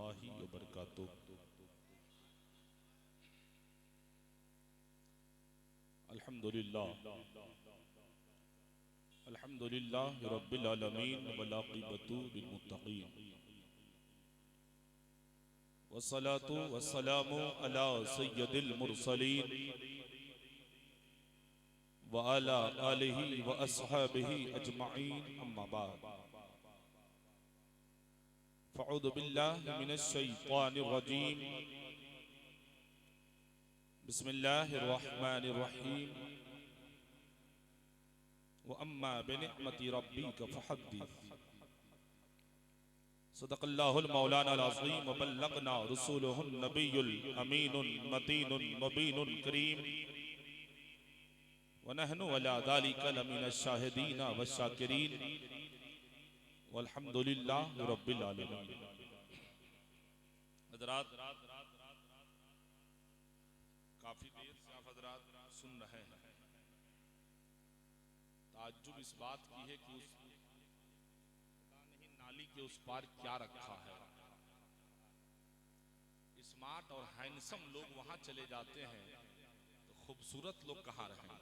रहमतुल्लाहि व बरकातुहू। अल्हम्दुलिल्लाह अल्हम्दुलिल्लाहि रब्बिल आलमीन वल आक़िबतु लिल मुत्तक़ीन वस्सलातु वस्सलामु अला सय्यदिल मुरसलीन व अला आलिहि व अस्हाबिहि अजमईन अम्मा बाद। फ़अऊज़ु बिल्लाहि मिनश शैतानिर रजीम। बिस्मिल्लाहिर रहमानिर रहीम। व अम्मा बिनिअमति रब्बिका फहद्दिस। सदक़ल्लाहुल मौलानाल अज़ीम व बल्लगना रसूलुहुन नबियुल अमीनुल मतीनुल मुबीनुल करीम व नहनु अला ज़ालिका लमिनश शाहिदीन व शाकिरीन वल्हम्दुलिल्लाहि रब्बिल आलमीन। हज़रात, काफी देर से आप हज़रात सुन रहे हैं। ताज्जुब इस बात की है कि उस पता नहीं नाली के उस पार क्या रखा है। स्मार्ट और हैंडसम लोग वहां चले जाते हैं तो खूबसूरत लोग कहाँ रहेंगे?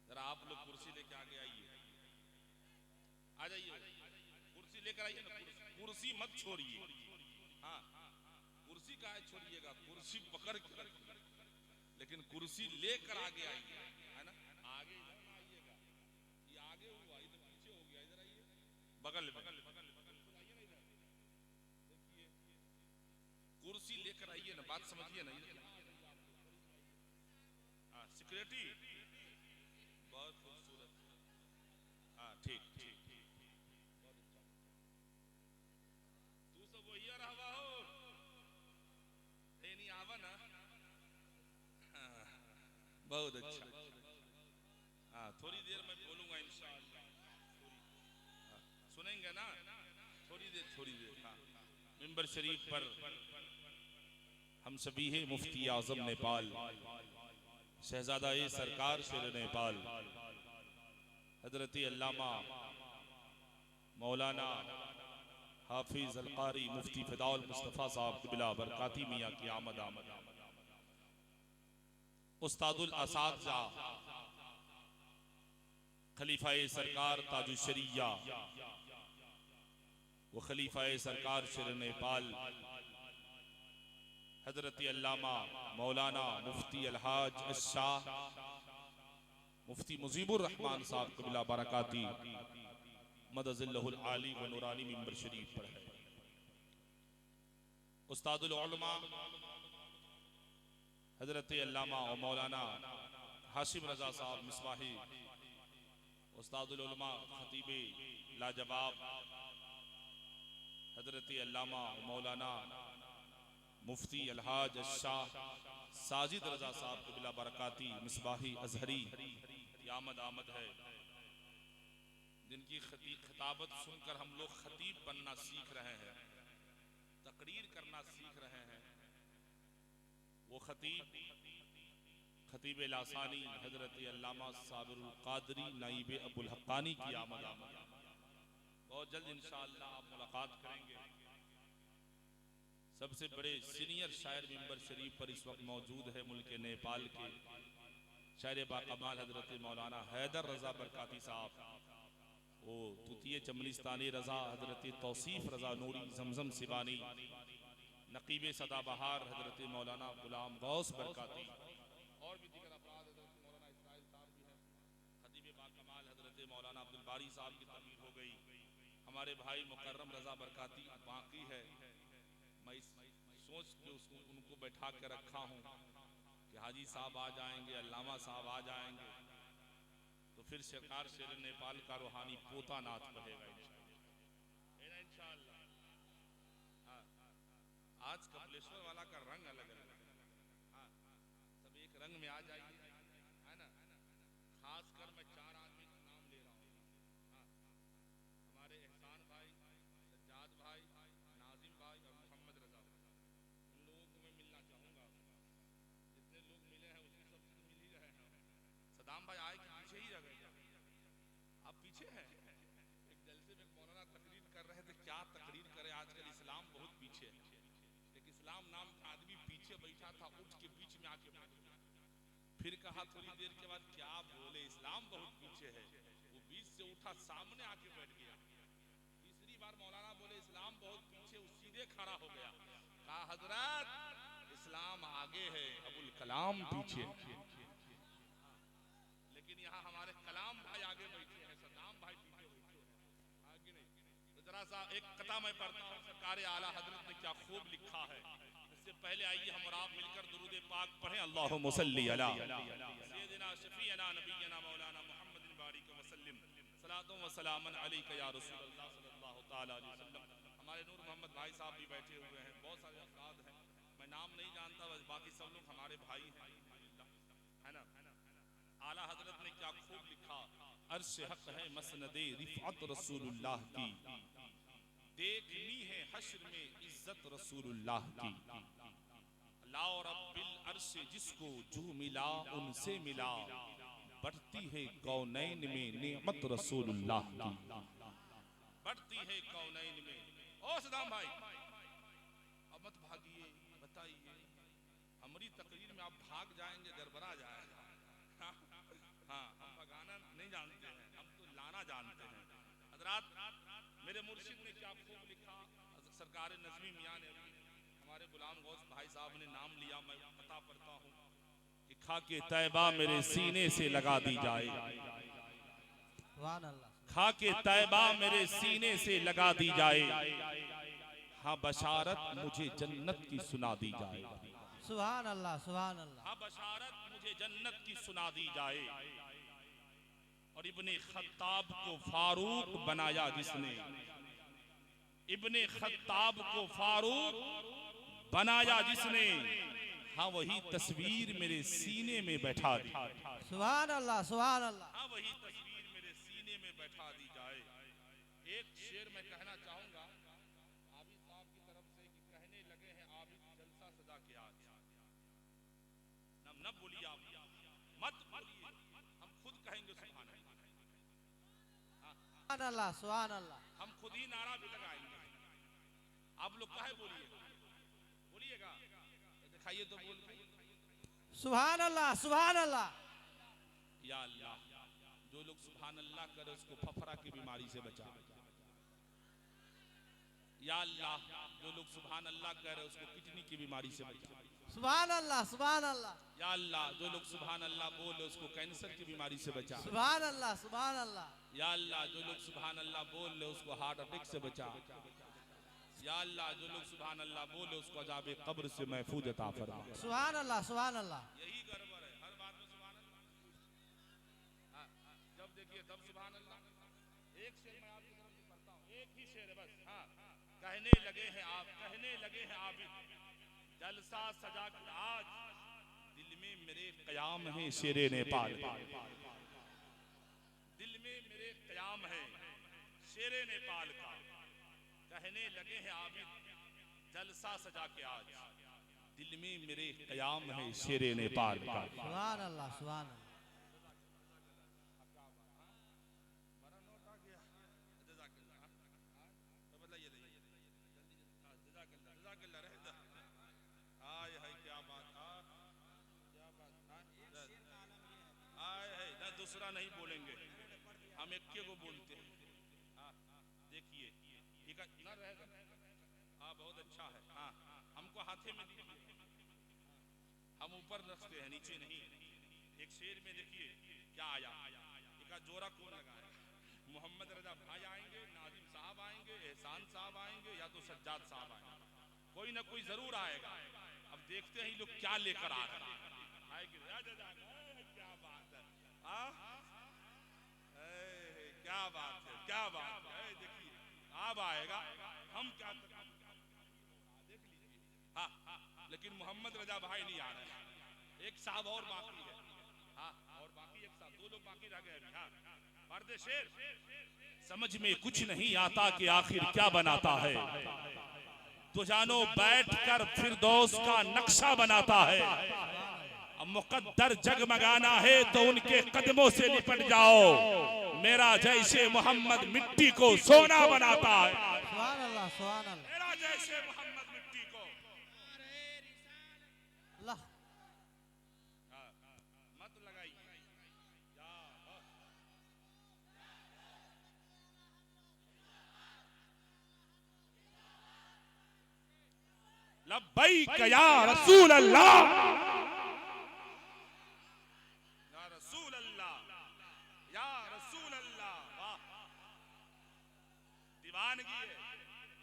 जरा आप लोग कुर्सी लेके आगे आइए, आ जाइए, कुर्सी लेकर आइए ना। कुर्सी मत छोड़िए। हाँ, कुर्सी काहे छोड़िएगा, कुर्सी पकड़ के रखिए, लेकिन कुर्सी लेकर आगे आइए, है ना। आगे इधर ना आइएगा, ये आगे हुआ, इधर पीछे हो गया। इधर आइए, बगल में आइए ना, इधर देखिए, कुर्सी लेकर आइए ना, बात समझिए ना। हाँ, सिक्योरिटी बहुत खूबसूरत। हाँ, ठीक ठीक। तू सब वही रहवा हो, नहीं आवा ना। हाँ, बहुत अच्छा। हाँ, थोड़ी देर में बोलूंगा इंशाअल्लाह। हाँ, सुनेंगे ना, थोड़ी देर। हाँ, मिंबर शरीफ पर हम सभी है मुफ्ती आजम नेपाल, शहजादा ए सरकार शेर नेपाल, हजरत अल्लामा मौलाना हाफिज अलकारी मुफ्ती फिदाउल मुस्तफ़ा साहब क़िबला बरकाती मियाँ की आमद आमद। उस्तादुल असातिज़ा खलीफाए सरकार ताजुश्शरिया व खलीफाए सरकार शेर नेपाल हजरत अल्लामा मौलाना मुफ्ती अलहाज अशाह मुफ्ती मुजीबुर रहमान साहब क़िबला बरकाती मदज़िल्लहुल आली व नूरानी मिंबर शरीफ पर है। उस्तादुल उलमा हजरत अल्लामा व मौलाना हाशिम रजा साहब मिसबाही, उस्तादुल उलमा खतीबे लाजवाब हजरत अल्लामा व मौलाना मुफ्ती अलहाज अशाह साजिद रजा साहब क़िबला बरकाती मिसबाही अजहरी की आमद आमद है, जिनकी खिताबत सुनकर हम लोग खतीब बनना सीख रहे हैं, तकरीर करना सीख रहे हैं। वो खतीब लासानी हजरत अल्लामा साबिरुल कादरी नाइब अबुल हक्कानी की आमद आमद। बहुत जल्द इंशाअल्लाह आप मुलाकात करेंगे। सबसे बड़े सीनियर शायर मिंबर शरीफ पर इस वक्त मौजूद है मुल्क नेपाल के शायर बाकमाल हजरत मौलाना हैदर रजा बरकाती साहब, वो तुतिये चमलिस्तानी रजा हजरत तौसीफ रजा नूरी जमजम सिवानी, नकीब सदाबहार हजरत मौलाना गुलाम गौस बरकाती, और भी दीगर अफराद हजरत मौलाना इस्माइल साहब भी हैं। खतीब बाकमाल हजरत मौलाना अब्दुल बारी साहब की तमीर हो गई। हमारे भाई मुकर्रम रजा बरकाती बाकी है। मैं सोच के उनको बैठा के रखा हूँ कि हाजी साहब आ जाएंगे, अल्लामा साहब आ जाएंगे तो फिर सरकार शेर नेपाल का रूहानी पोता नाच बहेगा इंशाअल्लाह। आज कपिलेश्वर वाला का रंग अलग अलग है। हाँ, सब एक रंग में आ जाइए, है ना। खासकर मैं 4 आदमी का नाम ले रहा हूँ। हाँ, हमारे एहसान भाई, सज्जाद भाई, नाजिम भाई और मोहम्मद रजा भाई, उन लोगों को मैं मिलना चाहूँगा। जितने लोग मिले हैं उसमें सबसे तो मिल ही रहे हैं। सदाम भाई आए कि पीछे ही रह गए? आप पीछे हैं। एक जलसे में मौलाना तकरीर कर रहे थे, क्या तकरीर करे आज गुलाम नाम का आदमी पीछे बैठा था, उठ के बीच में आके बैठ गया। फिर कहा थोड़ी देर के बाद, क्या बोले, इस्लाम बहुत पीछे है। वो बीच से उठा, सामने आके बैठ गया। तीसरी बार मौलाना बोले इस्लाम बहुत पीछे, वो सीधे खड़ा हो गया। कहा हजरत इस्लाम आगे है, अबुल कलाम पीछे। लेकिन यहाँ हमारे कलाम भाई आगे बैठे हैं, सद्दाम भाई पीछे बैठे हैं, आगे नहीं। तो जरा सा एक कथा मैं पढ़ता हूँ, सरकार आला हजरत ने क्या खूब लिखा है। इससे पहले आइए हम और आप मिलकर दुरूद पाक पढ़ें। अल्लाहुम्मा सल्ली अला सय्यिदिना शफीअना नबिय्यना मौलाना मुहम्मदिन बारिक व सल्लिम सलातो व सलामन अलैका या रसूलल्लाह सल्लल्लाहु तआला अलैहि वसल्लम। हमारे नूर मोहम्मद भाई साहब भी बैठे हुए हैं, बहुत सारे अफराद हैं, मैं नाम नहीं जानता, बस बाकी सब लोग हमारे भाई हैं, है ना। आला हजरत ने क्या खूब लिखा, अर्श हक है मसनदे रिफअत रसूलुल्लाह की, देखनी है हश्र में इज्जत रसूलुल्लाह की। लाओ रब्बिल अर्श जिसको जो मिला उनसे मिला, बढ़ती है कौनैन में नेमत रसूलुल्लाह की, बढ़ती है कौनैन में। ओ सदाम भाई अब मत भागिए, बताइए, हमारी तकरीर में आप भाग जाएंगे गड़बड़ा जाएगा। हाँ, हम भगाना नहीं जानते हैं, हम तो लाना जानते हैं। हजरात मेरे मुर्शिद ने क्या खूब लिखा, सरकार नज़मी मियां ने, हमारे गुलाम गौस भाई साहब ने नाम लिया, मैं पता पढ़ता हूँ कि खाके तैबा मेरे सीने से लगा दी जाए, खाके तैबा मेरे सीने से लगा दी जाए, हाँ बशारत मुझे जन्नत की सुना दी जाए। सुभान अल्लाह, सुभान अल्लाह। हाँ बशारत मुझे जन्नत की सुना दी जाए। और इब्ने खत्ताब को फारूक बनाया जिसने, इब्ने खत्ताब को फारूक बनाया जिसने, हाँ वही तस्वीर मेरे सीने में बैठा दी। सुभान अल्लाह, सुभान अल्लाह। हाँ वही तस्वीर मेरे सीने में बैठा दी जाए। एक शेर मैं कहना चाहूंगा आबिद साहब की तरफ से कि कहने लगे हैं आबिद जलसा सजा के आज। न बोलिए आप, मत बोलिए, हम खुद कहेंगे सुभान अल्लाह, सुभान अल्लाह। हम खुद ही नारा भी लगाएंगे। आप लोग कहे बोलिएगा, बोलिएगा, दिखाइए तो बोल के सुभान अल्लाह, सुभान अल्लाह। या अल्लाह, जो लोग सुभान अल्लाह करे उसको फफरा की बीमारी से बचा। या अल्लाह, जो लोग सुभान अल्लाह कह रहे उसको किडनी की बीमारी से बचा। सुभान अल्लाह, सुभान अल्लाह। या अल्लाह, जो लोग सुभान अल्लाह बोले उसको कैंसर की बीमारी से बचा। सुभान अल्लाह, सुभान अल्लाह। या अल्लाह, जो लोग सुभान अल्लाह बोले उसको हार्ट अटैक से बचा। या अल्लाह, जो लोग सुभान अल्लाह बोले उसको अज़ाबे कब्र से महफूज अता फरमा। सुभान अल्लाह, सुभान अल्लाह। यही गड़बड़ है, हर बात में सुभान अल्लाह। जब देखिए तब सुभान अल्लाह। एक शेर मैं आपकी तरफ से पढ़ता हूँ, एक ही शेर है बस। हाँ, कहने लगे हैं आप, कहने लगे हैं आबिद जलसा सजा कर आज, दिल में मेरे क़याम है शेरे नेपाल, दिल में मेरे क़याम है शेरे नेपाल का। कहने लगे हैं आबिद जलसा सजा के आज, दिल में मेरे क़याम है शेरे नेपाल का। सुभान अल्लाह, सुभान अल्लाह। दूसरा नहीं बोलेंगे, हम एक को बोलते हैं। हाँ देखिए, ठीक है ना रहेगा। हाँ बहुत अच्छा है। हाँ हमको हाथे में दीजिए, हम ऊपर रखते हैं नीचे नहीं। एक शेर में देखिए क्या आया, एक जोरा कौन लगाएगा। मोहम्मद रजा भाई आएंगे, नाजिम साहब आएंगे, एहसान साहब आएंगे, या तो सज्जाद साहब आएंगे, कोई ना कोई जरूर आएगा। अब देखते हैं लोग क्या लेकर आ रहे हैं। क्या बात है, क्या बात है, क्या बात है। देखिए अब आएगा, हम क्या देख लीजिए। हाँ लेकिन मोहम्मद रजा भाई नहीं आ रहे हैं, एक साहब और बाकी है। हाँ और बाकी एक साहब, दो लोग बाकी रह गए अभी। हाँ पर्दे शेर, समझ में कुछ नहीं आता कि आखिर क्या बनाता है, तो जानो बैठकर फिरदौस का नक्शा बनाता है। अब मुकद्दर जगमगाना है तो उनके कदमों से लिपट जाओ, मेरा जैसे मोहम्मद मिट्टी को सोना बनाता है। सुभान अल्लाह, सुभान अल्लाह। मेरा जैसे मोहम्मद मिट्टी को अल्लाह मत लगाइए लब्बैक या रसूल अल्लाह, या रसूल अल्लाह, या रसूल अल्लाह। वाह, दीवानगी है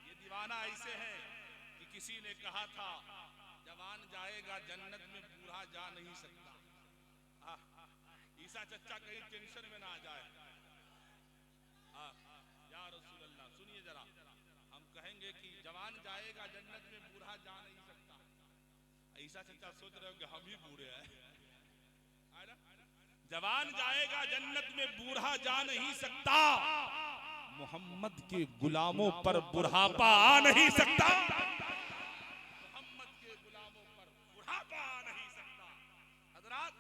ये। दीवाना ऐसे है कि किसी ने कहा था जवान जाएगा जन्नत में बूढ़ा जा नहीं सकता। ईसा चच्चा कहीं टेंशन में ना आ जाए। या रसूल अल्लाह, सुनिए जरा, हम कहेंगे कि जवान जाएगा जन्नत में बूढ़ा जा नहीं सकता। ईसा चच्चा सोच रहे हो कि हम ही बूढ़े हैं। जवान जाएगा जन्नत में बूढ़ा जा नहीं सकता, मोहम्मद के गुलामों पर बुढ़ापा आ नहीं सकता। मोहम्मद के गुलामों पर बुढ़ापा आ नहीं सकता। हजरात,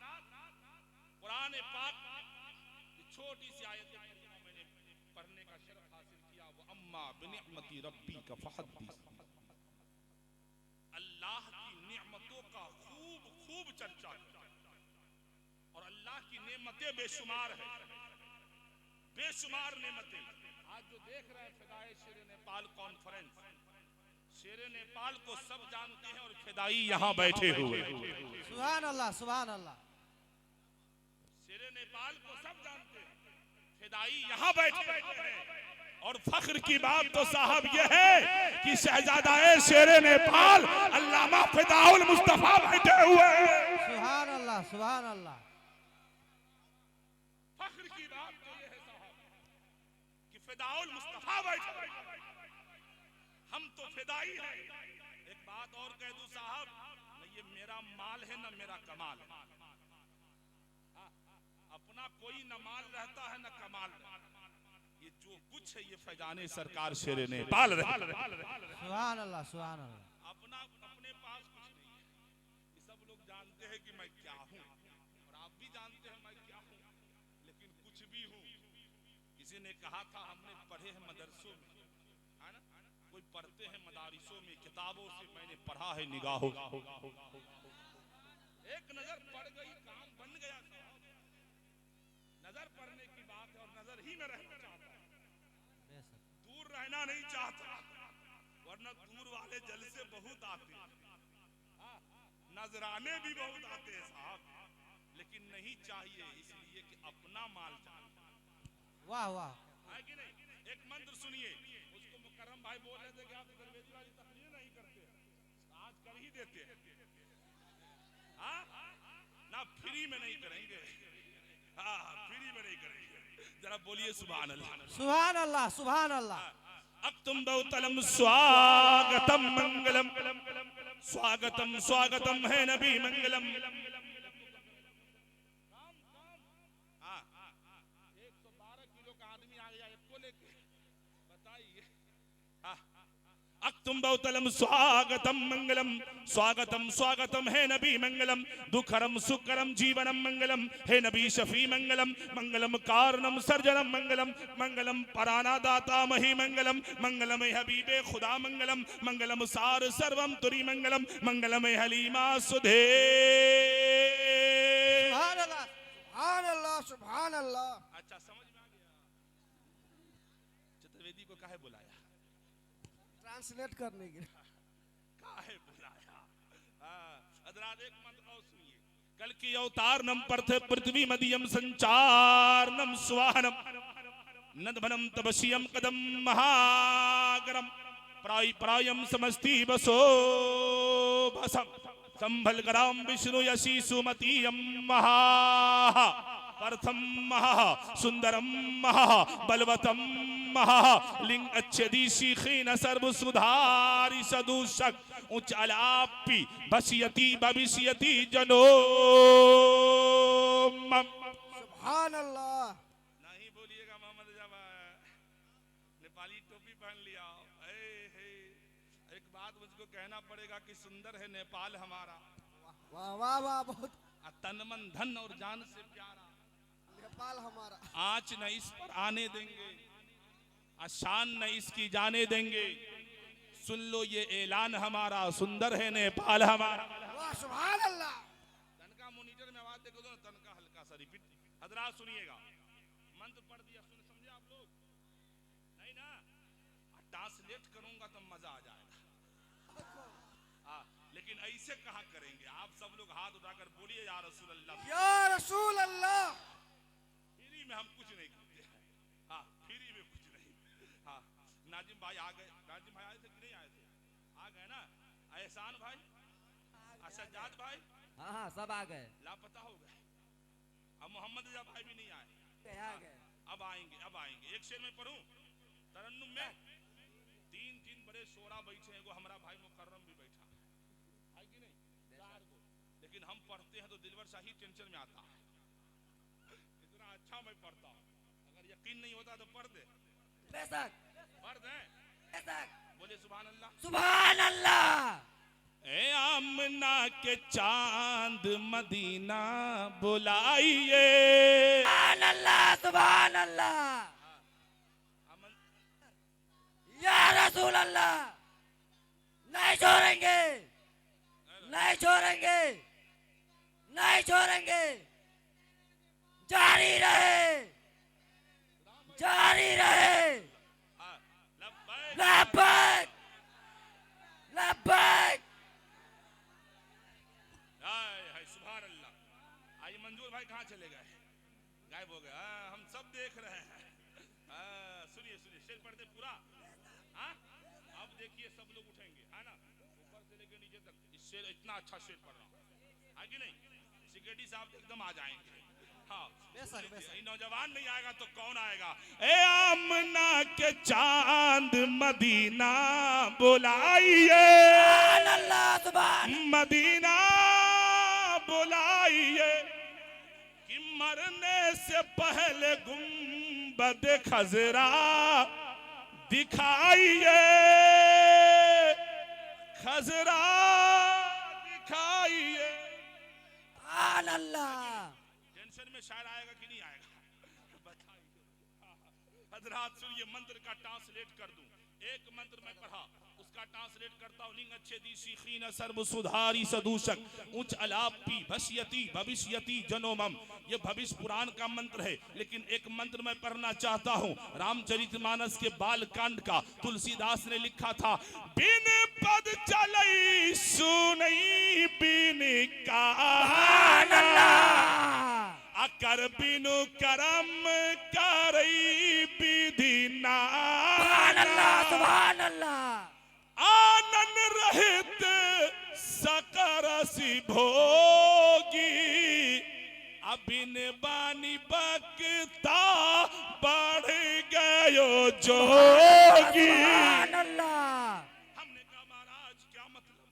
कुरान पाक की छोटी सी आयत मैंने पढ़ने का शरफ हासिल किया। वो अम्मा बिनिअमती रब्बी का फहद्दिस, अल्लाह की नेमतों का खूब खूब चर्चा करो। और अल्लाह की नेमतें बेशुमार है, बेशुमार नेमतें। आज जो देख रहे हैं फिदाई शेर नेपाल कॉन्फ्रेंस, शेर नेपाल को सब जानते हैं और फिदाई यहाँ बैठे हुए। सुभान अल्लाह, सुभान अल्लाह। शेर नेपाल को सब जानते हैं, फिदाई यहाँ बैठे हैं। और फख्र की बात तो साहब ये है कि शहजादा शेर नेपाल अल्लामा फिदाउल मुस्तफा बैठे हुए हैं। सुभान अल्लाह, सुभान अल्लाह। फख्र की बात तो ये है साहब कि फिदाउल मुस्तफा बैठे हुए। हम तो फिदाई हैं। एक बात और कह दूं साहब, न ये मेरा माल है न मेरा कमाल है। अपना कोई न माल रहता है न कमाल रहता है। ये जो कुछ है ये फैजाने सरकार शेर नेपाल रहे। सुभान अल्लाह, सुभान अल्लाह। अपना अपने पास कुछ नहीं है। ये सब लोग जानते हैं कि मैं क्या हूँ, और आप भी जानते हैं मैं क्या हूँ, लेकिन कुछ भी हूँ। किसी ने कहा था हमने पढ़े हैं मदरसों में, है ना, कोई पढ़ते हैं मदारिसों में, किताबों से मैंने पढ़ा है निगाहों। एक नजर पड़ गई काम बन गया। नजर पड़ने की बात है और नजर ही में रहना चाहता है, दूर रहना नहीं चाहता, वरना दूर वाले जलसे बहुत आते हैं, नजराने भी बहुत आते हैं साहब, लेकिन नहीं चाहिए, इसलिए कि अपना माल चाहिए। वाह वाह, है कि नहीं? एक मंत्र सुनिए, उसको मुकर्रम भाई बोल रहे थे कि आप दरवेदी वाली तकरीर नहीं करते, आज कर ही देते हैं। ना फ्री में नहीं करेंगे, फ्री में नहीं करेंगे। जरा बोलिए सुभान अल्लाह, सुभान अल्लाह, सुभान अल्लाह। अब तुम बहुतलम स्वागतम मंगलम, स्वागतम स्वागतम है नबी मंगलम। 112 किलो का आदमी आ गया इसको लेके, बताइए। तुम बहुतलम स्वागतम मंगलम, स्वागतम स्वागतम है नबी मंगलम। दुखरम सुकरम जीवनम मंगलम है नबी शफी मंगलम। मंगलम कारणम सर्जनम मंगलम, मंगलम पराना दाता मही मंगलम। मंगलम हबीबे खुदा मंगलम, मंगलम सार सर्वम तुरी मंगलम। मंगलम हलीमा सुधे। सुभान अल्लाह, सुभान अल्लाह, सुभान अल्लाह। अच्छा, समझ में आ गया चतुर्वेदी को काहे बुलाया? ट्रांसलेट करने के लिए काहे बुलाया? हजरात एक मंत्र और सुनिए। कल की अवतार नम पर्थ पृथ्वी मदियम संचार नम स्वाहनम नदभनम तपस्यम कदम महागरम प्राय प्रायम समस्ती बसो भसम संभल कराम विष्णु यशी सुमतीयम महा प्रथम महा सुंदरम महा बलवतम महा लिंग अच्छदी शिखीन सर्व सुधारी सदूषक उच्च अलापी बसियती भविष्यति जनो। सुभान अल्लाह। नहीं बोलिएगा मोहम्मद जबा, नेपाली टोपी पहन लिया। एक बात मुझको कहना पड़ेगा कि सुंदर है नेपाल हमारा। वाह वाह वाह, बहुत तन मन धन और जान से प्यारा नेपाल हमारा। आँच न इस पर आने देंगे, आशान न इसकी जाने देंगे। सुन लो ये ऐलान हमारा, सुंदर है नेपाल हमारा। वाह सुभान अल्लाह। तनका मॉनिटर में आवाज देखो ना, तनका हल्का सा रिपीट। हजरात सुनिएगा, मंत्र पढ़ दिया, सुन समझे आप लोग? नहीं ना, ट्रांसलेट करूंगा तो मजा आ जाएगा। लेकिन ऐसे कहाँ करेंगे? आप सब लोग हाथ उठाकर बोलिए या रसूल अल्लाह, या रसूल अल्लाह। फ्री में हम कुछ नहीं करते हैं। हाँ, फ्री में कुछ नहीं। हाँ, नाजिम भाई आ गए। नाजिम भाई आए थे कि नहीं आए थे? आ गए ना। एहसान भाई, सज्जाद भाई, हाँ हाँ सब आ गए। लापता हो गए। अब मोहम्मद रजा भाई भी नहीं आए। अब आएंगे, अब आएंगे। एक शेर में पढ़ूं तरन्नुम में। तीन बड़े शोरा बैठे हैं, वो हमारा भाई मुकर्रम भी बैठा है कि नहीं? लेकिन हम पढ़ते हैं तो दिलवर शाही टेंशन में आता है। इतना अच्छा मैं पढ़ता हूँ, अगर यकीन नहीं होता तो पढ़ दे। बेशक पढ़ दे, बेशक। बोले सुभान अल्लाह। सुभान अल्लाह। ए आमना के चांद मदीना बुलाइए। सुभान अल्लाह, सुभान अल्लाह। या रसूल अल्लाह, नहीं छोड़ेंगे, नहीं छोड़ेंगे, नहीं छोड़ेंगे। जारी रहे, जारी रहे। लब्बैक, लब्बैक। सुभान अल्लाह। आइए मंजूर भाई कहाँ चले गए? गायब हो गए। हम सब देख रहे हैं। सुनिए सुनिए, शेर पढ़ दे पूरा। अब देखिए सब लोग उठेंगे, है ना, ऊपर से लेकर नीचे तक। इस शेर, इतना अच्छा शेर पढ़ रहा हूँ, आगे नहीं। सिक्योरिटी साहब एकदम आ जाएंगे। हाँ, नौजवान नहीं आएगा तो कौन आएगा? ए आमना के चांद मदीना बुलाइए। मदीना बुलाइए कि मरने से पहले गुंबद खजरा दिखाइए। खजरा दिखाइए। टेंशन में शायर आएगा कि नहीं आएगा? बताइए। हजरात सुनिए, मंत्र का ट्रांसलेट कर दूं। एक मंत्र में पढ़ा, उसका ट्रांसलेट करता हूं। लिंग अच्छे दी सीखी न सर्व सुधारी सदूषक उच्च अलापी भस्यति भविष्यति जनोमम। ये भविष्य पुराण का मंत्र है, लेकिन एक मंत्र मैं पढ़ना चाहता हूं रामचरितमानस के बाल कांड का। तुलसीदास ने लिखा था, बिन पद चलई सुनई बिन कहाना, अकर बिनु करम करई विधि नाना। सुभान अल्लाह। आनंद रहित सकरसी भोगी, अबिन बानी बकता बढ़ गयो जोगी। हमने कहा महाराज क्या मतलब?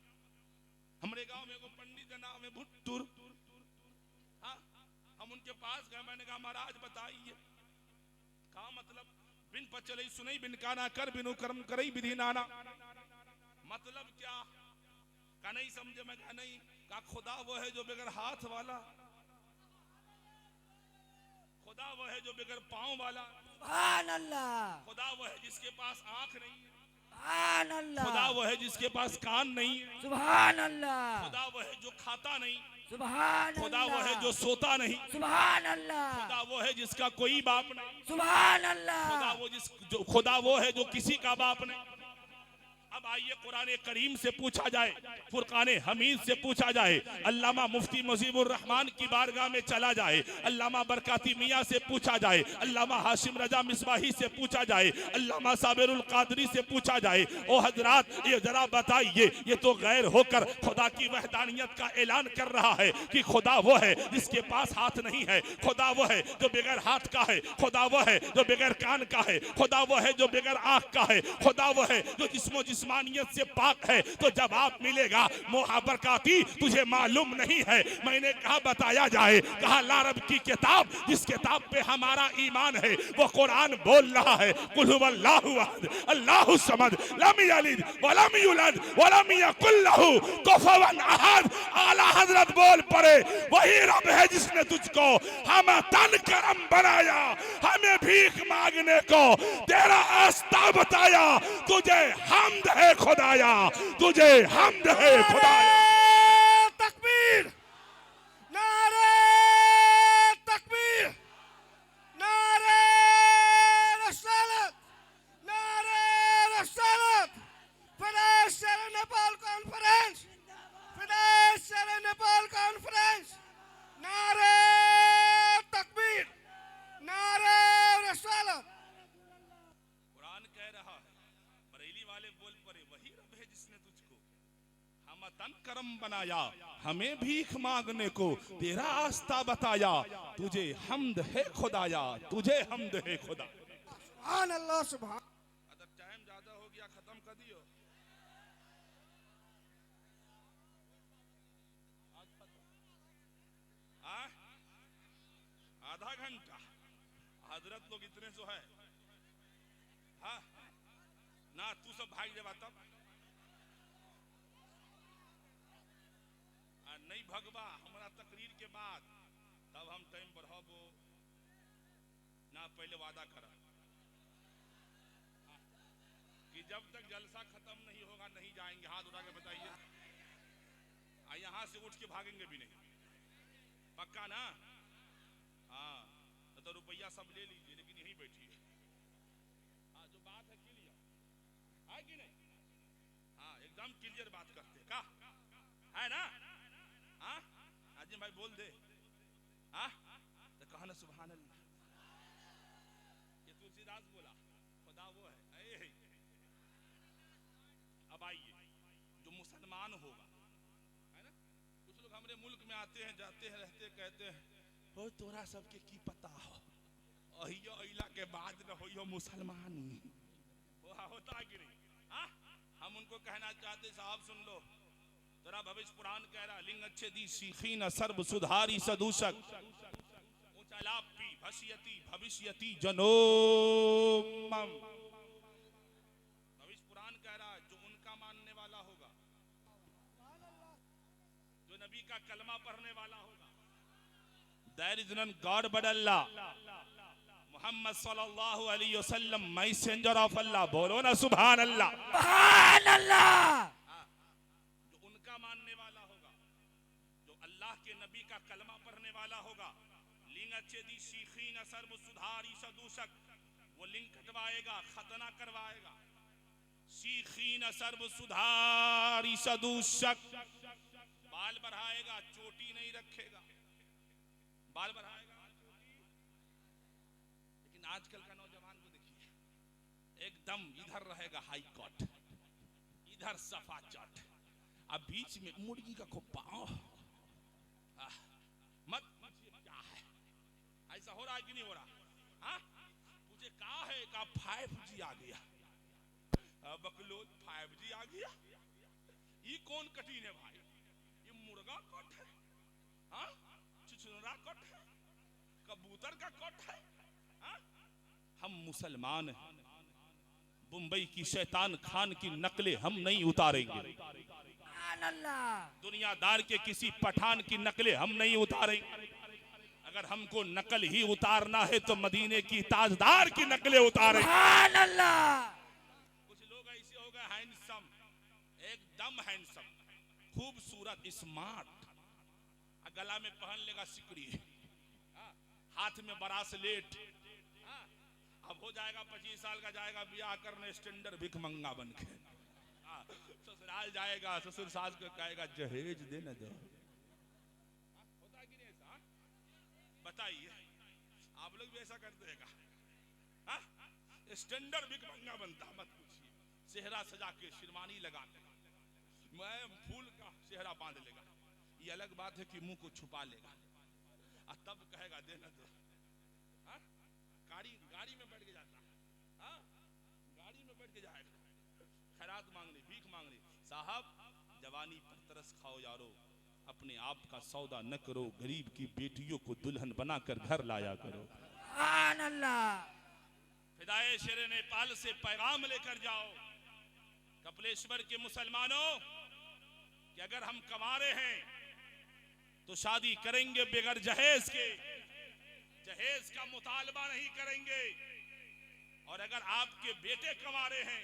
हमारे गांव में एगो पंडित नाम है भुट्टुर। हाँ, हम उनके पास गए। मैंने कहा महाराज बताइए क्या मतलब? बिन पचलई सुनई बिन काना कर बिनु कर्म करई विधि नाना। मतलब क्या? का नहीं समझे? मैं कहा नहीं। का खुदा वो है जो बगैर हाथ वाला, खुदा वो है जो बगैर पांव वाला, सुभान अल्लाह। खुदा वो है जिसके पास आंख नहीं है, सुभान अल्लाह। खुदा वो है जिसके पास कान नहीं है, सुभान अल्लाह। खुदा वो है जो खाता नहीं, सुभान खुदा वो अल्लाह। है जो सोता नहीं, सुभान अल्लाह। खुदा वो है जिसका कोई बाप नहीं, सुभान अल्लाह। खुदा वो है जो किसी का बाप नहीं। अब आइए कुरान करीम से पूछा जाए, फुरकान हमीद से पूछा जाए, अल्लामा मुफ्ती मुजीबुर रहमान की बारगाह में चला जाए, अल्लामा बरकाती मियाँ से पूछा जाए, अल्लामा हाशिम रजा मिसबाही से पूछा जाए, अल्लामा साबिरुल कादरी से पूछा जाए, ओ हजरात ये जरा बताइए, ये तो गैर होकर खुदा की वहदानियत का ऐलान कर रहा है कि खुदा वो है जिसके पास हाथ नहीं है, खुदा वो है जो बगैर हाथ का है, खुदा वो है जो बगैर कान का है, खुदा वो है जो बगैर आंख का है, खुदा वो है जो जिस्मानियत से पाक है। तो जवाब मिलेगा मोहब्बरकाती तुझे मालूम नहीं है। मैंने कहा बताया जाए, कहा लारब की किताब जिस किताब पे हमारा ईमान है वो कुरान बोल रहा है, कुल हुवल्लाहु अहद अल्लाहु समद लम यलिद वलम यूलद वलम यकुल लहू कुफुवन अहद। आला हजरत बोल पड़े, वही रब है जिसने तुझको हम तन करम बनाया, हमें भीख मांगने को तेरा रास्ता बताया, तुझे हमद है खुदाया, तुझे हमद है खुदाया। नेपाल कॉन्फ्रेंस, फिदाए शेर नेपाल कॉन्फ्रेंस, नारे तकबीर, नारे रिसालत। कुरान कह रहा है, बरेली वाले बोल पड़े, वही रब है जिसने तुझको हम तन करम बनाया, हमें भीख मांगने को तेरा आस्था बताया, तुझे हमद है खुदाया, तुझे हमद है खुदा। सुभान अल्लाह, सुभान। अगर टाइम ज्यादा हो गया खत्म कर दियो। आधा घंटा हजरत लोग इतने जो है, हाँ ना तू सब भाग जावा तब नहीं भगवा हमारा तकरीर के बाद, तब हम टाइम बढ़ाबो ना, पहले वादा करा कि जब तक जलसा खत्म नहीं होगा नहीं जाएंगे। हाथ उठा के बताइए, यहाँ से उठ के भागेंगे भी नहीं, पक्का ना? हाँ तो रुपया सब ले लीजिए लेकिन यहीं बैठिए। हाँ जो बात है क्लियर है कि नहीं? हाँ एकदम क्लियर बात करते का है ना? हाँ आजिम भाई बोल दे, हाँ तो कहा ना सुभान अल्लाह। ये तुलसीदास बोला, खुदा वो है। अब आइए, जो मुसलमान होगा है ना, कुछ लोग हमारे मुल्क में आते हैं जाते हैं रहते कहते हैं हो तोरा सबके की पता हो, अहियो अइला के बाद न होइयो मुसलमान होता कि नहीं? हाँ हम उनको कहना चाहते साहब सुन लो, तोरा भविष्य पुराण कह रहा, लिंग अच्छे दी सीखीन सर्व सुधारी सदूषक, ऊंचा लापी भस्यति भविष्यति जनोमम। भविष्य पुराण कह रहा जो उनका मानने वाला होगा, जो नबी का कलमा पढ़ने वाला होगा, there is none God but Allah, Muhammad sallallahu alaihi wasallam messenger of Allah, बोलो ना सुभान अल्लाह। सुभान अल्लाह। जो उनका मानने वाला होगा, जो अल्लाह के नबी का कलमा पढ़ने वाला होगा, लिंग अच्छे दी सीखीन सर्व सुधारी सदूषक, वो लिंग कटवाएगा खतना करवाएगा, सीखीन सर्व सुधारी सदूषक, बाल बढ़ाएगा चोटी नहीं रखेगा, बाल बढ़ाएगा चोटी। लेकिन आजकल का नौजवान को देखिए, एकदम इधर रहेगा हाई कोर्ट, इधर सफा चट, अब बीच में मुर्गी का खोपा। मत क्या है, ऐसा हो रहा है कि नहीं हो रहा? हाँ मुझे कहा है का 5G आ गया, बकलोल 5G आ गया। ये कौन कठिन है भाई? ये मुर्गा कट है, हाँ चिचुरा कट है, कबूतर का कट है। हाँ? हम मुसलमान हैं, मुंबई की शैतान खान की नकलें हम नहीं उतारेंगे, दुनियादार के किसी पठान की नकलें हम नहीं उतारेंगे। अगर हमको नकल ही उतारना है तो मदीने की ताजदार की नकलें उतारेंगे। कुछ लोग ऐसे हो गए हैंडसम, एकदम हैंडसम, खूबसूरत, स्मार्ट, गला में पहन लेगा सिकड़ी, हाथ में ब्रासलेट, अब हो जाएगा 25 साल का, जाएगा ब्याह करने स्टैंडर्ड भिख मंगा बन के, ससुराल जाएगा, ससुर सास को कहेगा जहेज दे न दो। होता है कि नहीं ऐसा? बताइए आप लोग भी ऐसा करते हैं? स्टैंडर्ड भिख मंगा बनता, मत पूछिए। सेहरा सजा के शिरवानी लगा के, मैं फूल का सेहरा बांध लेगा, ये अलग बात है कि मुंह को छुपा लेगा, और तब कहेगा देना दो। गाड़ी में बैठ के जाता, गाड़ी में बैठ के जाएगा खैरात मांगने, भीख मांगने। साहब जवानी पर तरस खाओ यारो, अपने आप का सौदा न करो, गरीब की बेटियों को दुल्हन बनाकर घर लाया करो। फिदाए शेर नेपाल से पैगाम लेकर जाओ कपिलेश्वर के मुसलमानों कि अगर हम कमारे हैं तो शादी करेंगे बगैर जहेज के, जहेज का मुतालबा नहीं करेंगे। और अगर आपके बेटे कमारे हैं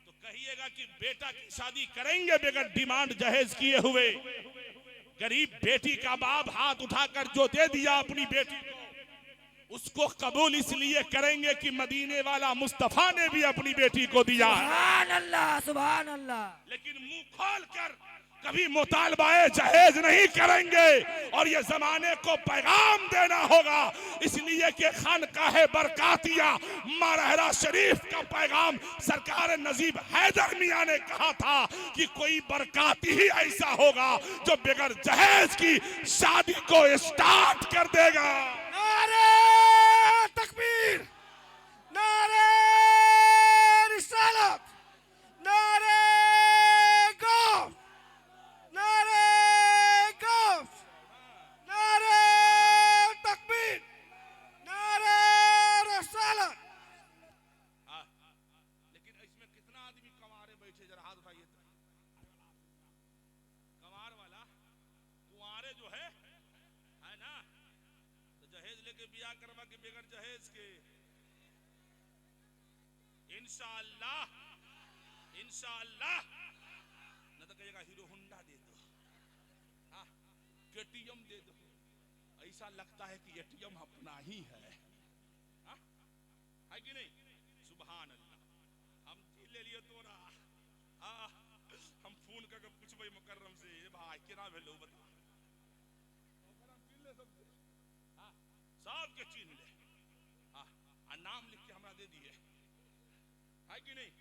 तो कहिएगा कि बेटा की शादी करेंगे बगैर डिमांड जहेज किए हुए। गरीब बेटी का बाप हाथ उठाकर जो दे दिया अपनी बेटी को, उसको कबूल इसलिए करेंगे कि मदीने वाला मुस्तफा ने भी अपनी बेटी को दिया है। सुभान अल्लाह, सुभान अल्लाह। लेकिन मुंह खोल कर कभी मुतालबाए जहेज नहीं करेंगे और ये जमाने को पैगाम देना होगा। इसलिए कि खानकाहे बरकातिया मारहरा शरीफ का पैगाम सरकार नजीब हैदर मियां ने कहा था कि कोई बरकाती ही ऐसा होगा जो बगैर जहेज की शादी को स्टार्ट कर देगा। नारे तकबीर, नारे रिसालत, नारे गौफ, नारे गौफ, नारे तकबीर, नारे रिसालत। लेकिन इसमें कितना आदमी कंवारे बैठे, जरा हाथ उठाइए। कंवार वाला कुंवारे जो है ना, तो जहेज लेके बियाह करवा के बगैर जहेज के इंशाअल्लाह इंशाअल्लाह न तो कहेगा हीरो होंडा दे दो, हाँ केटीएम दे दो, ऐसा लगता है कि एटीएम अपना ही है, हाँ है कि नहीं? सुभान अल्लाह। हम दिल ले लिए तोरा, हाँ हम फोन करके पूछबे मुकर्रम से, भाई केना भेलो बता, हम चिन्ह ले सबके, हाँ सबके चिन्ह ले, हाँ नाम लिख के हमरा दे दिए, है कि नहीं?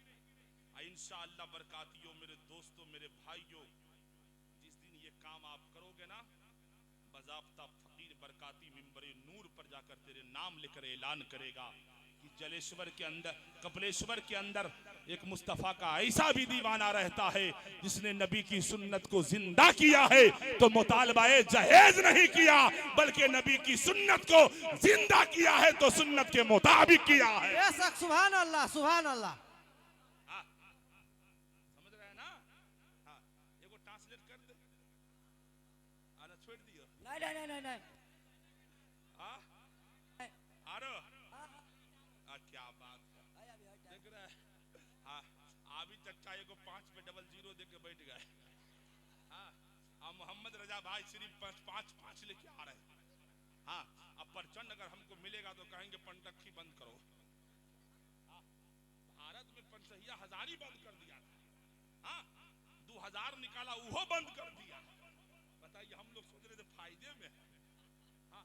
इंशाअल्लाह बरकातियों, मेरे दोस्तों, मेरे भाइयों, जिस दिन ये काम आप करोगे ना, बजाब्ता फकीर बरकाती मिंबरे नूर पर जाकर तेरे नाम लेकर ऐलान करेगा कि जलेश्वर के अंदर, कपिलेश्वर के अंदर एक मुस्तफा का ऐसा भी दीवाना रहता है जिसने नबी की सुन्नत को जिंदा किया है। तो मुतालबाए जहेज नहीं किया बल्कि नबी की सुन्नत को जिंदा किया है, तो सुन्नत के मुताबिक किया है। सुभान अल्लाह, सुभान अल्लाह। समझ रहे हैं ना? हाँ एगो ट्रांसलेट कर दे, आना छोड़ दियो। नहीं नहीं नहीं नहीं। हाँ आरो क्या बात है, देख रहे हैं? हाँ अभी चच्चा को 5 पे 00 दे के बैठ गए। हाँ मोहम्मद रजा भाई सिर्फ 5 लेके आ रहे हैं। हाँ अब प्रचंड अगर हमको मिलेगा तो कहेंगे पंटखी बंद करो। हाँ भारत में पंचहिया हजारी बंद कर दिया था, हाँ 2000 निकाला वो बंद कर दिया। बताइए हम लोग सोच रहे थे फायदे में है, हाँ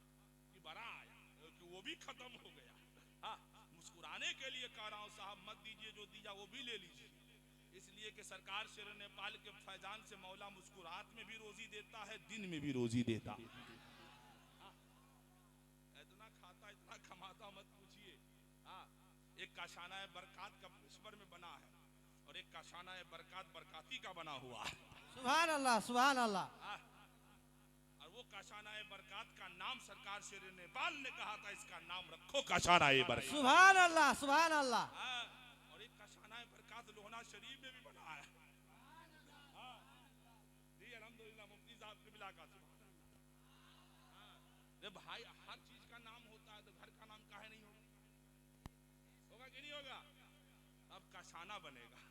कि बड़ा आया कि वो भी खत्म हो गया। हाँ मुस्कुराने के लिए कह रहा हूं साहब, मत दीजिए, जो दिया वो भी ले लीजिए। इसलिए कि सरकार शेर नेपाल के फैजान से मौला मुस्कुराहट में भी रोजी देता है, दिन में भी रोजी देता है। इतना खाता इतना कमाता मत पूछिए। हाँ एक काशाना बरकात का पेशवर में बना है और एक काशाना बरकात बरकाती का बना हुआ है। सुभान अल्लाह, सुभान अल्लाह। और वो काशाना बरकात का नाम सरकार शेर नेपाल ने कहा था, इसका नाम रखो काशाना बरकात। सुभान अल्लाह, सुभान अल्लाह। और एक काशाना बरकात लोहना शरीफ में भी बना है। जी अल्हम्दुलिल्लाह, मुफ्ती साहब के मिला का भाई, हर चीज का नाम होता है तो घर का नाम काहे नहीं होगा? होगा कि नहीं होगा? अब काशाना बनेगा,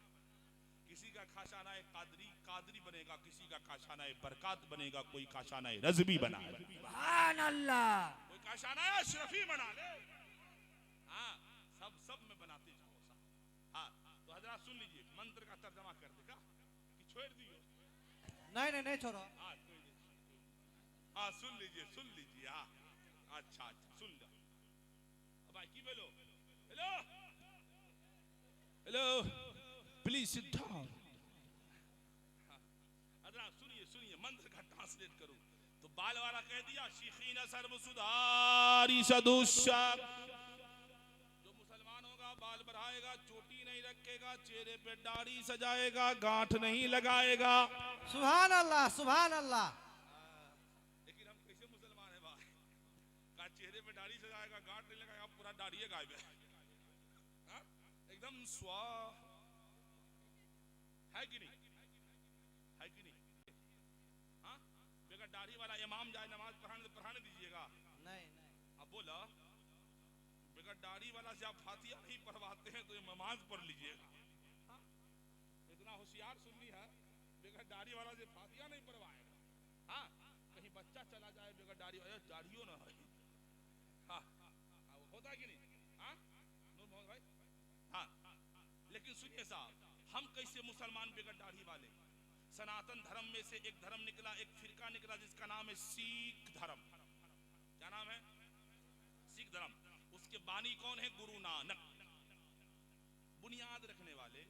किसी का काशाना कादरी बनेगा, किसी का काशाना बरकात बनेगा, कोई काशाना रज़वी बना ले, सुभान अल्लाह। कोई काशाना अशरफी बना ले। हाँ सब में बनाते जाओ साहब। हाँ तो हजरात सुन लीजिए, मंत्र का तर्जमा कर देगा कि छोड़ दियो? नहीं नहीं नहीं छोड़ो। हाँ सुन लीजिए हाँ अच्छा सुन लो भाई की बोलो। Hello please sit down. सुनिए मंत्र का ट्रांसलेट करूं तो बाल वाला कह दिया शीखीन सर्व सुधारी सदुष्या, जो मुसलमान होगा बाल बढ़ाएगा, चोटी नहीं रखेगा, चेहरे पे दाढ़ी सजाएगा, गांठ नहीं लगाएगा। सुभान अल्लाह, सुभान अल्लाह। लेकिन हम कैसे मुसलमान है भाई? का चेहरे पे दाढ़ी सजाएगा, गांठ नहीं लगाएगा, पूरा दाढ़ी गायब है, एकदम स्वा है कि नहीं? है कि नहीं? हाँ बेगर दाढ़ी वाला इमाम जाए नमाज पढ़ाने दीजिएगा? नहीं। अब बोला बेगर दाढ़ी वाला से आप फातिहा नहीं पढ़वाते हैं तो नमाज पढ़ लीजिएगा। हाँ? इतना होशियार सुन्नी है, बेगर दाढ़ी वाला से फातिहा नहीं पढ़वाएगा। हाँ कहीं बच्चा चला जाए बेगर दाढ़ी, दाढ़ियों ना है। हाँ होता है कि नहीं? हाँ नूर मोहम्मद भाई, हाँ। लेकिन सुनिए साहब, हम कैसे मुसलमान बिगड़ दाढ़ी वाले? सनातन धर्म में से एक धर्म निकला, एक फिरका निकला जिसका नाम है सिख धर्म। क्या नाम है? सिख धर्म। उसके बानी कौन है? गुरु नानक, बुनियाद रखने वाले।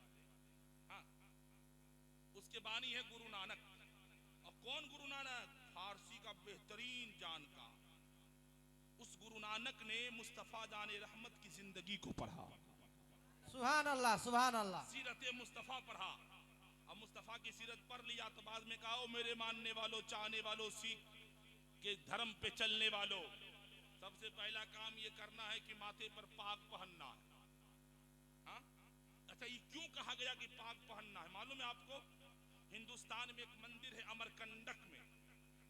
हाँ, उसके बानी है गुरु नानक। और कौन गुरु नानक? फारसी का बेहतरीन जानकार। उस गुरु नानक ने मुस्तफा जाने रहमत की जिंदगी को पढ़ा, सुभान अल्लाह, सुभान अल्लाह। सीरत मुस्तफा पढ़ा। अब मुस्तफा की सीरत पढ़ लिया तो बाद में कहा, मेरे मानने वालों, चाहने वालों, सिख के धर्म पे चलने वालों, सबसे पहला काम ये करना है कि माथे पर पाक पहनना है। हाँ? अच्छा, ये क्यों कहा गया कि पाक पहनना है? मालूम है आपको? हिंदुस्तान में एक मंदिर है अमरकंटक में।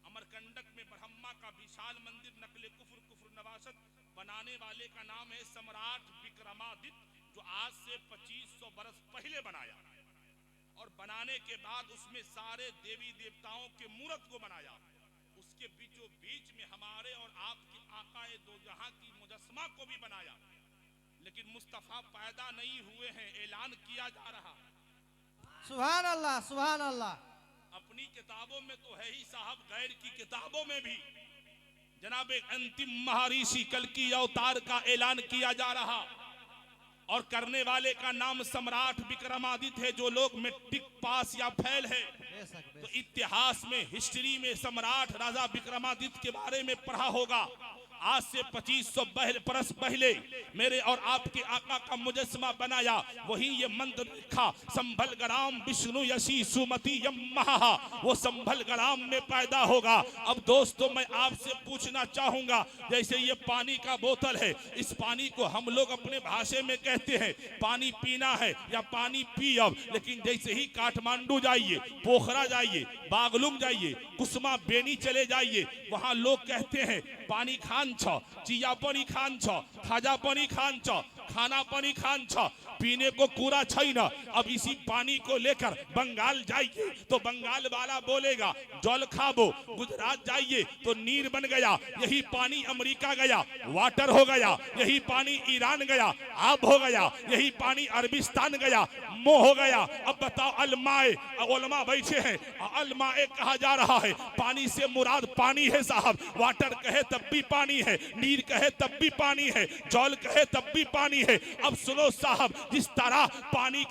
अमरकंटक में ब्रह्मा का विशाल मंदिर नकले कुफ्र नवासत बनाने वाले का नाम है सम्राट विक्रमादित्य, जो आज से 2500 बरस पहले बनाया। और बनाने के बाद उसमें सारे देवी देवताओं के मूर्त को बनाया। उसके बीचों बीच में हमारे और आपके आकाए दो जहां की मुजस्समा को भी बनाया। लेकिन मुस्तफा पैदा नहीं हुए हैं, ऐलान किया जा रहा। सुभान अल्लाह, सुभान अल्लाह। अपनी किताबों में तो है ही साहब, गैर की किताबों में भी जनाब अंतिम महर्षि कल्कि अवतार का ऐलान किया जा रहा। और करने वाले का नाम सम्राट विक्रमादित्य है। जो लोग मैट्रिक पास या फेल है तो इतिहास में, हिस्ट्री में सम्राट राजा विक्रमादित्य के बारे में पढ़ा होगा। आज से 2500 बरस पहले मेरे और आपके आका का मुजस्समा बनाया। वही ये मंत्र लिखा, संभल ग्राम विष्णु यशी सुमति यम महा, वो संभल ग्राम में पैदा होगा। अब दोस्तों, मैं आपसे पूछना चाहूंगा, जैसे ये पानी का बोतल है, इस पानी को हम लोग अपने भाषा में कहते हैं पानी पीना है या पानी पियब। लेकिन जैसे ही काठमांडू जाइए, पोखरा जाइए, बागलुंग जाइए, कुसमा बेनी चले जाइए, वहां लोग कहते हैं पानी खान छ, चिया पानी खान छ, खाजा पानी खान छ, खाना पानी खान छ, पीने को कूड़ा छैन। अब इसी पानी को लेकर बंगाल जाइए तो बंगाल वाला बोलेगा जल खाबो। गुजरात जाइए तो नीर बन गया। यही पानी अमेरिका गया, वाटर हो गया। यही पानी ईरान गया, आब हो गया। यही पानी अरबिस्तान गया, मो हो गया। अब बताओ, अलमाए उलमा बैठे हैं, अलमाए कहा जा रहा है। पानी से मुराद पानी है साहब। वाटर कहे तब भी पानी है, नीर कहे तब भी पानी है, जल कहे तब भी पानी है। अब सुनो साहब, जिस तरह पानी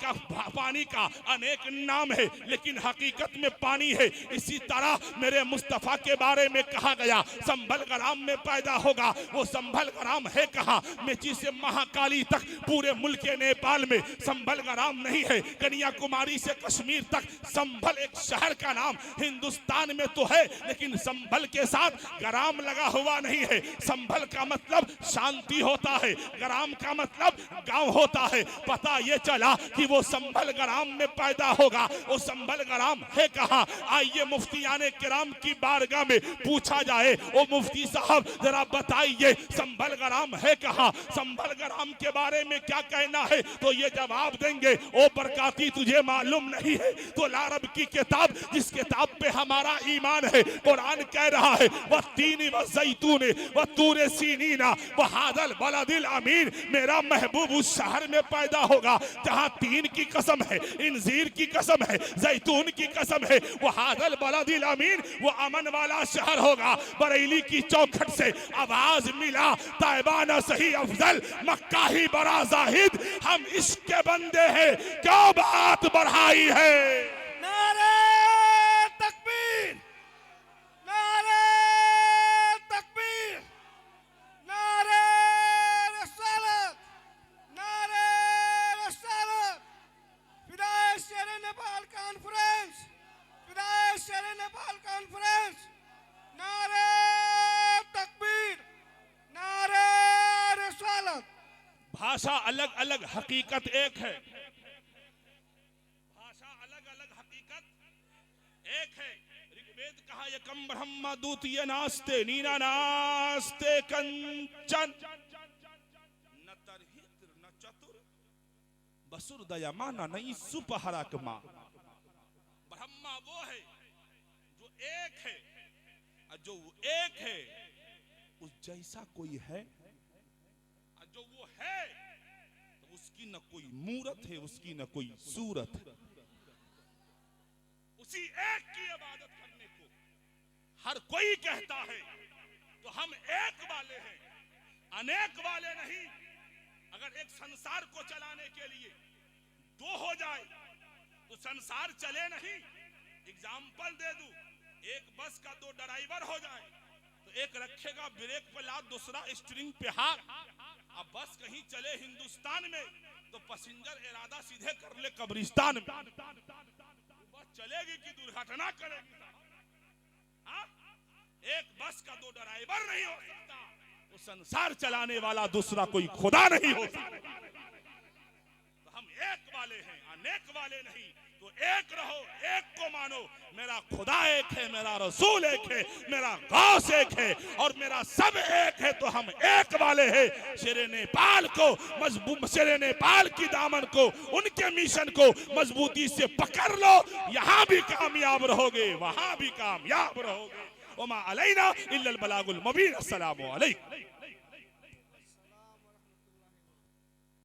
का अनेक नाम है लेकिन हकीकत में पानी है, इसी तरह मेरे मुस्तफा के बारे में कहा गया संभल ग्राम में पैदा होगा। वो संभल ग्राम है कहां? मेची से महाकाली तक पूरे मुल्क नेपाल में संभल ग्राम नहीं है। कन्याकुमारी से कश्मीर तक संभल एक शहर का नाम हिंदुस्तान में तो है, लेकिन संभल के साथ ग्राम लगा हुआ नहीं है। संभल का मतलब शांति होता है, ग्राम का मतलब गांव होता है। पता ये चला कि वो संभल ग्राम में पैदा होगा। वो संभल ग्राम है कहां? आइए मुफ्तियाने किराम की बारगाह में पूछा जाए, ओ मुफ्ती साहब जरा बताइए संभल ग्राम है कहां? संभल ग्राम के बारे में क्या कहना है? तो ये जवाब देंगे, ओ बरकाती तुझे मालूम नहीं है तो लारब की किताब, जिस किताब पे हमारा ईमान है, कुरान कह रहा है वह तीन व जैतून व तूरे सीनीना व हादल बलदिल अमीन, मेरा महबूब उस शहर में पैदा होगा जहां तीन की कसम है, इंजीर की कसम है, जैतून की कसम है, वो हादल बलदिल अमीन, वो अमन वाला शहर होगा। बरेली की चौखट से आवाज मिला, तैबाना सही अफजल, मक्का ही बड़ा जाहिद, हम इसके बंदे हैं, क्या बात बढ़ाई है। नारे तकबीर, नारे तकबीर, नारे रिसालत, नारे रिसालत। फिदाए शेर नेपाल कॉन्फ्रेंस, फिदाए शेर नेपाल कॉन्फ्रेंस। नारे तकबीर, नारे रिसालत। भाषा अलग अलग, हकीकत एक है। भाषा अलग अलग, हकीकत एक है। ऋग्वेद कहा एकम ब्रह्म द्वितीय नास्ते नीना नास्ते कंचन न तरहित न चतुर बसुर दयामाना नहीं सुपहरक मां। ब्रह्मा वो है जो एक है, और जो एक है उस जैसा कोई है, और है तो उसकी न कोई मूरत है, उसकी न कोई सूरत है। उसी एक की इबादत करने को हर कोई कहता है, तो हम एक वाले हैं, अनेक वाले नहीं। अगर एक संसार को चलाने के लिए दो हो जाए तो संसार चले नहीं। एग्जाम्पल दे दूं, एक बस का दो ड्राइवर हो जाए तो एक रखेगा ब्रेक पे लात, दूसरा स्टीयरिंग पे हाथ। अब बस कहीं चले हिंदुस्तान में तो पैसेंजर इरादा सीधे कर ले कब्रिस्तान में। बस चलेगी कि दुर्घटना करेगी? हाँ? एक बस का दो ड्राइवर नहीं हो सकता तो संसार चलाने वाला दूसरा कोई खुदा नहीं हो सकता। तो हम एक वाले हैं, अनेक वाले नहीं। तो एक रहो, एक को मानो। मेरा खुदा एक है, मेरा रसूल एक है, मेरा गौस एक है और मेरा सब एक है। तो हम एक वाले हैं। शेरे नेपाल को मजबूत, शेरे नेपाल की दामन को, उनके मिशन को मजबूती से पकड़ लो। यहां भी कामयाब रहोगे, वहां भी कामयाब रहोगे। वमा अलैना इल्लल बलागुल मुबीन। अस्सलामु अलैकुम।